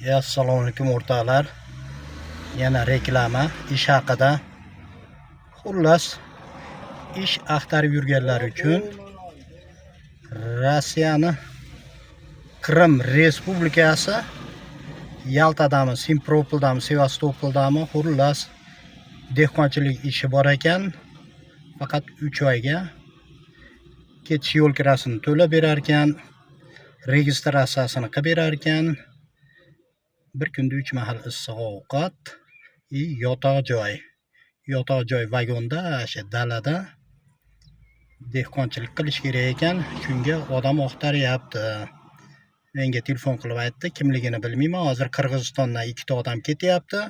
Assalomu alaykum o'rtoqlar. Yana reklama ish haqida. Xullas, ish axtarib yurganlar uchun Rossiyani Qrim Respublikasi Yaltadami, Simferopoldami, Sevastopoldami, xullas dehqonchilik ishi bor ekan. Faqat 3 oyga ketish yo'l kirasini to'lab berar ekan, registratsiyasini qilib berar ekan. Bir kunda 3 mahal issiq ovqat, yotoq joy vagonda, o'sha dalada dehqonchilik qilish kerak ekan. Shunga odam oqtaryapti. Menga telefon qilib aytdi, kimligini bilmayman. Hozir Qirg'izistondan 2 ta odam ketyapti.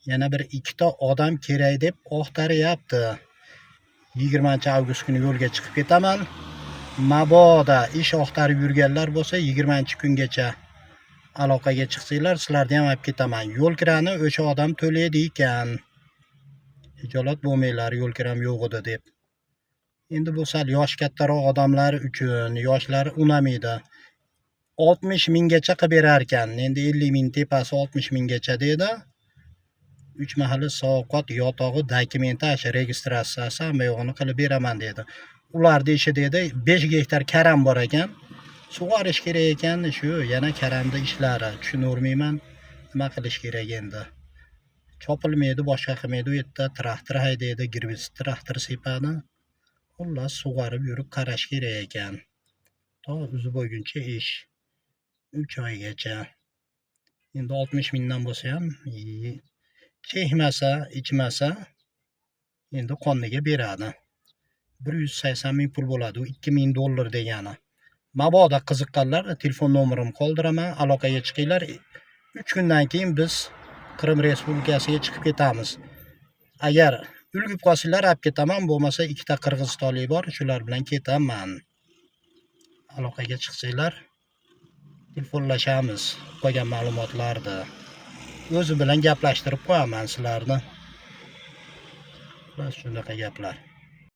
Yana bir 2 ta odam kerak deb oqtaryapti. 20-avgust kuni yo'lga chiqib ketaman. Mabodo ish oqtarib yurganlar bo'lsa, 20-kungacha aloqaga chiqsanglar, sizlarni ham olib ketaman. Yo'l kirani o'sha odam to'laydi ekan. Hijolat bo'lmanglar, yo'l kiram yo'q edi deb. Endi bu sal yosh kattaroq odamlar uchun, yoshlar unamaydi. 60 minggacha qilib berar ekan. Endi 50 ming tepasi 60 minggacha dedi. 3 mahal ovqat, yotog'i, dokumenti, asha registratsiyasi hamma yo'g'ini qilib beraman dedi. Ularning ishi dedi 5 gektar karam bor ekan. Sug'orish kerak ekan, shu yana karamda ishlari. Tushunmayman, nima qilish kerak endi. Chopilmaydi, boshqa qilmaydi, u yerda traktor haydaydi, girbis traktor sepadi. Xullas sug'orib yurib qarash kerak ekan. To o'zi bo'lguncha ish 3 oygacha. Endi 60 mingdan bo'lsa ham chekmasa, ichmasa endi qoniga beradi. 180 ming pul bo'ladi, u 2 ming dollar degani. Mabodo qiziqqanlar telefon nomerimni qoldiraman, aloqaga chiqinglar. 3 kundan keyin biz Qrim Respublikasiga chiqib ketamiz. Agar ulgib qolsanglar olib ketaman, bo'lmasa 2 ta qirg'izistonlik bor, shular bilan ketaman. Aloqaga chiqsanglar telefonlashamiz, qolgan ma'lumotlarni o'zi bilan gaplashtirib qo'yaman sizlarni. Bas shunaqa gaplar.